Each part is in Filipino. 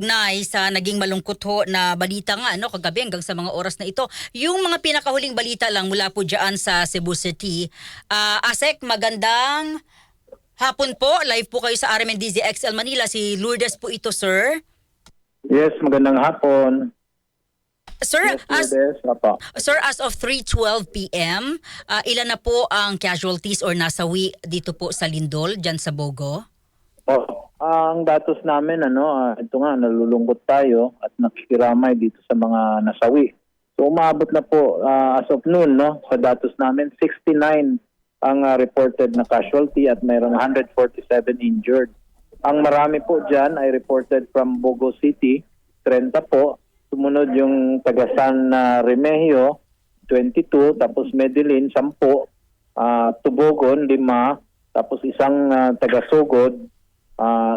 kaugnay sa naging malungkot ho na balita nga kagabi hanggang sa mga oras na ito. Yung mga pinakahuling balita lang mula po diyan sa Cebu City. Asek, magandang hapon po. Live po kayo sa RMNDZ XL Manila. Si Lourdes po ito, sir. Yes, magandang hapon. Sir, Yes, Lourdes. Apa. Sir, as of 3:12 p.m., ilan na po ang casualties or nasawi dito po sa Lindol, dyan sa Bogo? Ang datos namin, ito nga, nalulungkot tayo at nakikiramay dito sa mga nasawi. So umabot na po as of noon, sa datos namin, 69 ang reported na casualty at mayroong 147 injured. Ang marami po dyan ay reported from Bogo City, 30 po. Sumunod yung Tagasan Remigio, 22, tapos Medellin, 10, Tubogon, 5, tapos isang Tagasugod,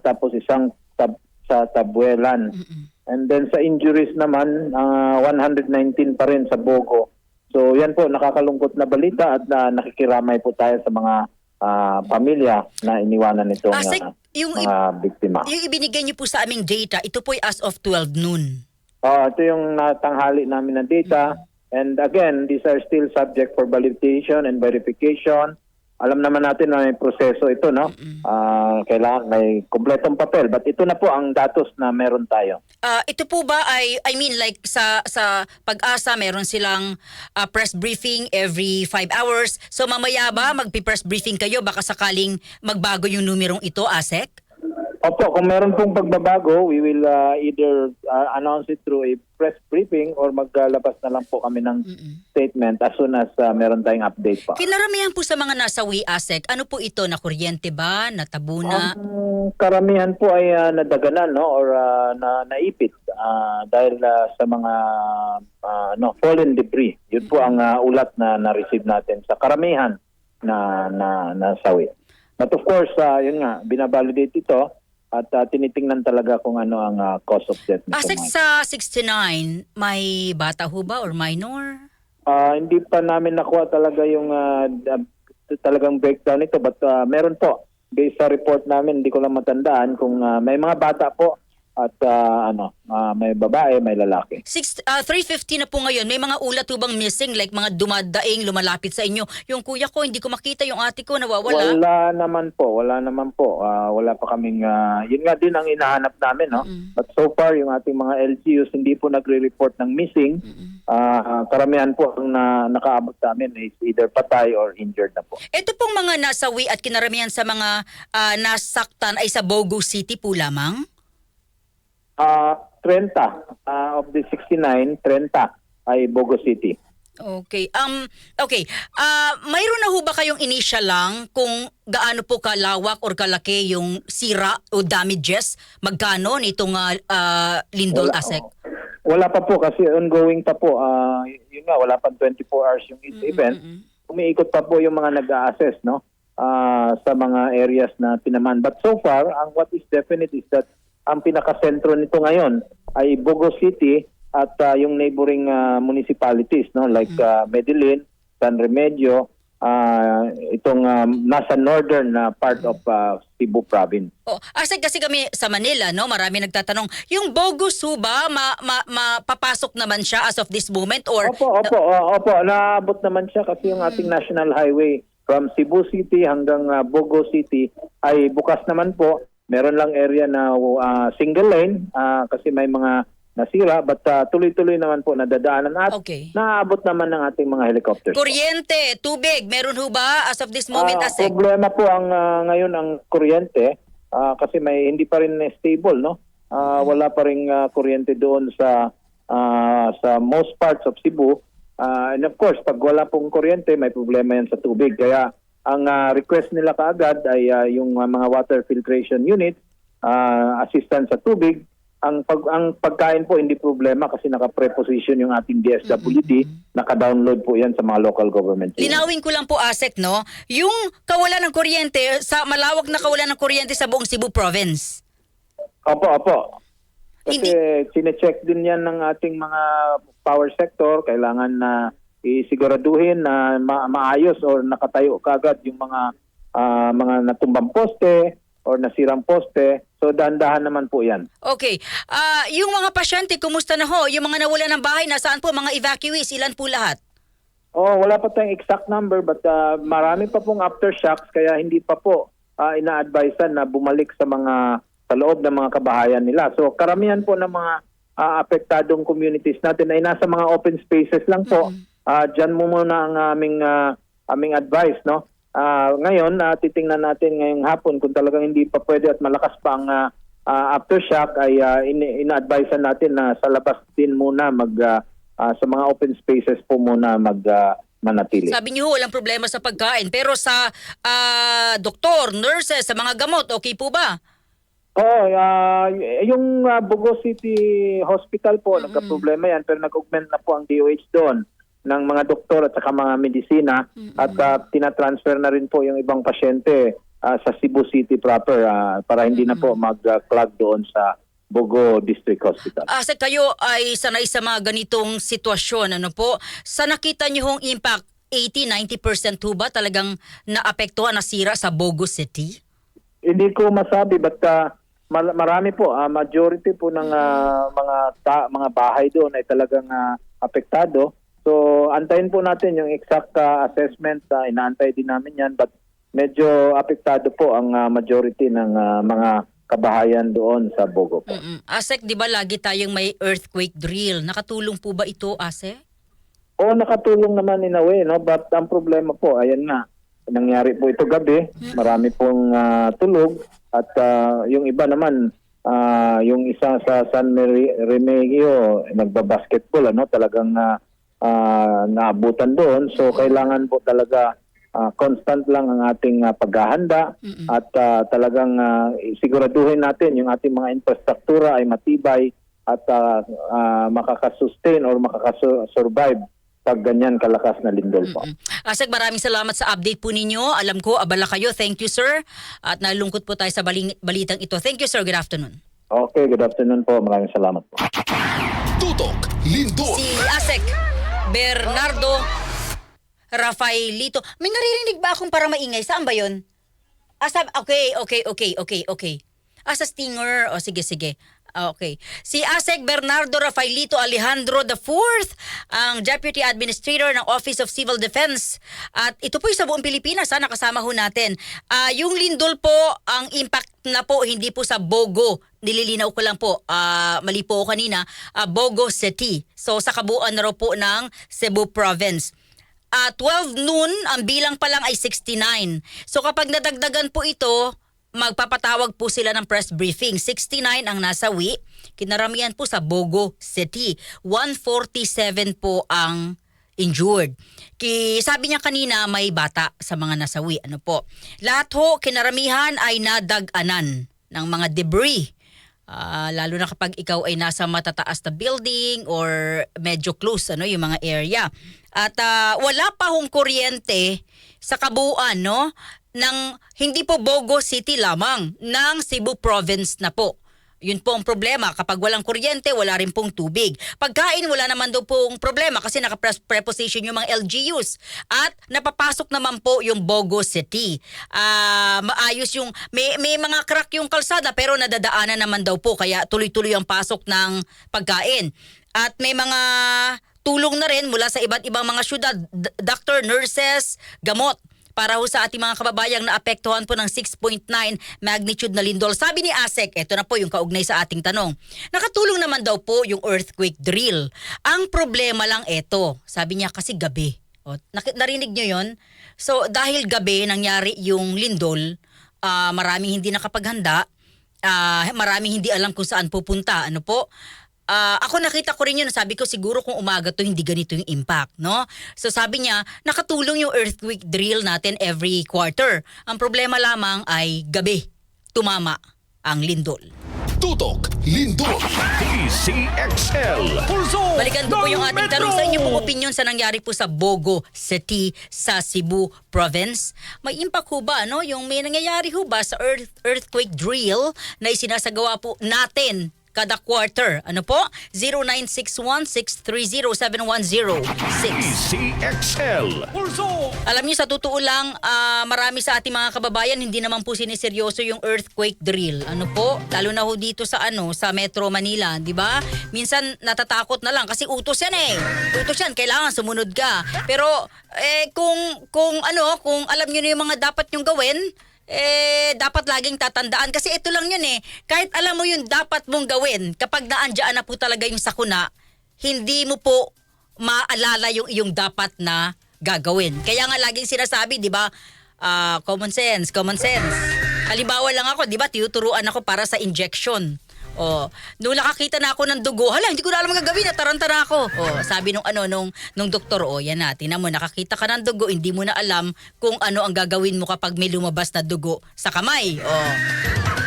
tapos isang sa Tabuelan. And then sa injuries naman, 119 pa rin sa Bogo. So yan po, nakakalungkot na balita at nakikiramay po tayo sa mga pamilya na iniwanan nitong mga biktima. Yung ibinigay niyo po sa aming data, ito po as of 12 noon. Ito yung natanghali namin na data. And again, these are still subject for validation and verification. Alam naman natin na may proseso ito, kailangan may kumpletong papel. But ito na po ang datos na meron tayo. Ito po ba ay, like sa Pag-asa, meron silang press briefing every 5 hours. So mamaya ba magpi-press briefing kayo? Baka sakaling magbago yung numerong ito, Asek? Opo, kung meron pong pagbabago, we will either announce it through a press briefing or maglalabas na lang po kami ng statement as soon as meron tayong update pa. Kinaramihan po sa mga nasawi, Asek, ano po ito? Nakuryente ba? Natabuna? Karamihan po ay nadaganan or naipit dahil sa mga fallen debris. Yun po ang ulat na na-receive natin sa karamihan na nasawi. But of course, yun nga, binabalidate ito. At tinitingnan talaga kung ano ang cause of death. Asek, sa 69, may bata ho ba or minor? Hindi pa namin nakuha talaga yung talagang breakdown nito. But meron po. Based sa report namin, hindi ko lang matandaan kung may mga bata po at may babae, may lalaki. 3:50 na po ngayon. May mga ulat ho bang missing? Like mga dumadaing, lumalapit sa inyo. Yung kuya ko, hindi ko makita. Yung ate ko, nawawala. Wala naman po. Wala pa kaming, yun nga din ang inahanap namin. But so far, yung ating mga LGUs, hindi po nagre-report ng missing. Karamihan po ang nakaabot sa amin is either patay or injured na po. Ito pong mga nasawi at kinaramihan sa mga nasaktan ay sa Bogo City po lamang? 30 of the 69, 30 ay Bogo City. Okay. Okay. Mayroon na ho ba kayong initial lang kung gaano po kalawak or kalaki yung sira o damages? Magkano nitong Lindol, Asek? Wala pa po kasi ongoing pa po. Yun nga, wala pa 24 hours yung event. Umiikot pa po yung mga nag-a-assess sa mga areas na tinaman. But so far, what is definite is that ang pinakasentro nito ngayon ay Bogo City at yung neighboring municipalities like Medellin, San Remigio, itong nasa northern part of Cebu province. Asek, kasi kami sa Manila, marami nagtatanong, yung Bogo Suba, mapapasok naman siya as of this moment? Or Opo, naabot naman siya kasi yung ating national highway from Cebu City hanggang Bogo City ay bukas naman po. Meron lang area na single lane kasi may mga nasira but tuloy-tuloy naman po nadadaanan at naaabot naman ng ating mga helicopters. Kuryente, tubig, meron ho ba as of this moment, Asek? Problema po ngayon ang kuryente kasi hindi pa rin stable, wala pa rin kuryente doon sa most parts of Cebu. And of course, pag wala pong kuryente, may problema yan sa tubig. Kaya ang request nila kaagad ay yung mga water filtration unit, assistance sa tubig. Ang pagkain po hindi problema kasi naka-preposition yung ating DSWD, naka-download po yan sa mga local government. Linawin ko lang po, Asek, yung kawalan ng kuryente, sa malawak na kawalan ng kuryente sa buong Cebu province. Opo. Kasi sine-check din yan ng ating mga power sector. Kailangan na isiguraduhin na maayos or nakatayo kagad yung mga natumbang poste or nasirang poste. So dahan-dahan naman po yan. Okay. Yung mga pasyente, kumusta na ho? Yung mga nawala ng bahay, nasaan po? Mga evacuees, ilan po lahat? Wala pa tayong exact number but marami pa pong aftershocks kaya hindi pa po ina-advisean na bumalik sa loob ng mga kabahayan nila. So karamihan po ng mga apektadong communities natin ay nasa mga open spaces lang po. Diyan mo muna ang aming advice, no? Ngayon, titingnan natin ngayong hapon kung talagang hindi pa pwede at malakas pa ang aftershock ay ina-advisean natin na sa labas din muna sa mga open spaces po muna manatili. Sabi niyo ho, walang problema sa pagkain. Pero sa doktor, nurses, sa mga gamot, okay po ba? Oo, yung Bogo City Hospital po, nagka-problema yan pero nag-augment na po ang DOH doon ng mga doktor at saka mga medisina at tinatransfer na rin po yung ibang pasyente sa Cebu City proper para hindi na po mag-clog doon sa Bogo District Hospital. Sa kayo ay sanay sa mga ganitong sitwasyon, ano po? Sa nakita niyo hong impact, 80-90% ho ba talagang naapektuhan, nasira sa Bogo City? Hindi ko masabi but marami po, majority po ng mga bahay doon ay talagang apektado. So antayin po natin yung exact assessment, inaantay din namin yan but medyo apektado po ang majority ng mga kabahayan doon sa Bogo po. ASEC, di ba lagi tayong may earthquake drill? Nakatulong po ba ito, ASEC? Oo, nakatulong naman in a way, no? But ang problema po, ayan nga, nangyari po ito gabi, marami pong tulog at yung iba naman, yung isa sa San Remigio, nagbabasketball, talagang naabutan doon. So kailangan po talaga constant lang ang ating paghahanda at talagang siguraduhin natin yung ating mga infrastruktura ay matibay at makakasustain or makakasurvive pag ganyan kalakas na lindol po. ASEC, maraming salamat sa update po ninyo. Alam ko, abala kayo. Thank you, sir. At nalungkot po tayo sa balitang ito. Thank you, sir. Good afternoon. Okay, good afternoon po. Maraming salamat po. Tutok, Lindol. Si ASEC Bernardo Rafaelito. May naririnig ba akong parang maingay? Saan ba yun? Okay. Sa Stinger. Sige. Okay. Si ASEC Bernardo Rafaelito Alejandro IV, ang Deputy Administrator ng Office of Civil Defense. At ito po sa buong Pilipinas, nakasama ho natin. Yung lindol po, ang impact na po, hindi po sa Bogo. Nililinaw ko lang po, mali po ako kanina, Bogo City. So sa kabuuan na raw po ng Cebu Province. 12 noon, ang bilang pa lang ay 69. So kapag nadagdagan po ito, magpapatawag po sila ng press briefing. 69 ang nasawi, kinaramihan po sa Bogo City. 147 po ang injured. Sabi niya kanina may bata sa mga nasawi. Ano po? Lahat ho, kinaramihan ay nadaganan ng mga debris. Lalo na kapag ikaw ay nasa matataas na building or medyo close yung mga area. At wala pa hong kuryente sa kabuuan ng hindi po Bogo City lamang, ng Cebu Province na po. Yun po ang problema. Kapag walang kuryente, wala rin pong tubig. Pagkain, wala naman daw pong problema kasi naka-preposition yung mga LGUs. At napapasok naman po yung Bogo City. Maayos yung, may mga crack yung kalsada pero nadadaanan naman daw po. Kaya tuloy-tuloy ang pasok ng pagkain. At may mga tulong na rin mula sa iba't ibang mga syudad. Doctor, nurses, gamot. Para ho sa ating mga kababayang naapektuhan po ng 6.9 magnitude na lindol. Sabi ni ASEC, ito na po yung kaugnay sa ating tanong, nakatulong naman daw po yung earthquake drill. Ang problema lang ito, sabi niya kasi gabi. Narinig nyo yun? So dahil gabi nangyari yung lindol, maraming hindi nakapaghanda, maraming hindi alam kung saan pupunta. Ano po? Ako nakita ko rin yun, sabi ko siguro kung umaga to hindi ganito yung impact, no? So sabi niya, nakatulong yung earthquake drill natin every quarter. Ang problema lamang ay gabi, tumama ang lindol. Tutok, Lindol. PCXL. Pulso. Balikan ko po yung ating tanong sa inyo pong opinion sa nangyari po sa Bogo City sa Cebu Province. May impact ho ba, yung may nangyayari ho ba sa earthquake drill na isinasagawa po natin kada quarter. Ano po? 0961-630-7106. DCXL. Pulso. Alam niyo, sa totoo lang, marami sa ating mga kababayan hindi naman po siniseryoso yung earthquake drill. Ano po? Lalo na ho dito sa sa Metro Manila, di ba? Minsan natatakot na lang kasi utos yan eh. Utos yan, kailangan sumunod ka. Pero kung alam niyo na yung mga dapat nyong gawin, dapat laging tatandaan kasi ito lang yun eh. Kahit alam mo yung dapat mong gawin, kapag naandyan na po talaga yung sakuna, hindi mo po maalala yung iyong dapat na gagawin. Kaya nga laging sinasabi, di ba, common sense. Halimbawa lang ako, di ba, tinuturuan ako para sa injection. Nung nakakita na ako ng dugo, hala, hindi ko na alam ang gagawin, nataranta na ako. Sabi nung doktor, yan na, tingnan mo, nakakita ka ng dugo, hindi mo na alam kung ano ang gagawin mo kapag may lumabas na dugo sa kamay.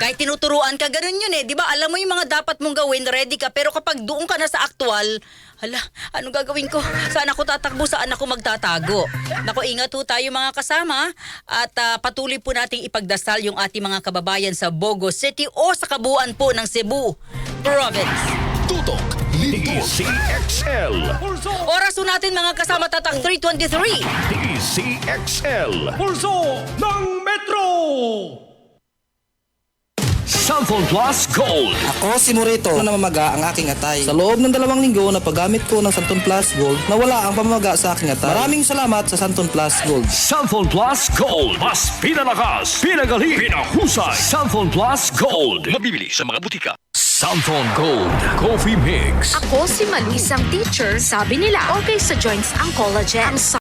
Kahit tinuturuan ka, ganun yun eh. Di ba, alam mo yung mga dapat mong gawin, ready ka, pero kapag doon ka na sa aktual, hala, anong gagawin ko? Saan ako tatakbo? Saan ako magtatago? Naku, ingat po tayo mga kasama at patuloy po nating ipagdasal yung ating mga kababayan sa Bogo City o sa kabuuan po ng Cebu Province. Tutok. Lindol. DCXL. Pulso. Oras po natin mga kasama, tatak 3:23. DCXL. Pulso ng Metro. Cellphone Plus Gold. Ako si Morito na namamaga ang aking atay. Sa loob ng 2 linggo na paggamit ko ng Santon Plus Gold, nawala ang pamamaga sa aking atay. Maraming salamat sa Santon Plus Gold. Cellphone Plus Gold. Mas pinalakas, pinagaling, pinahusay. Cellphone Plus Gold. Mabibili sa mga butika. Cellphone Gold Coffee Mix. Ako si Maluisang teacher. Sabi nila, okay sa joints ang collagen. Ang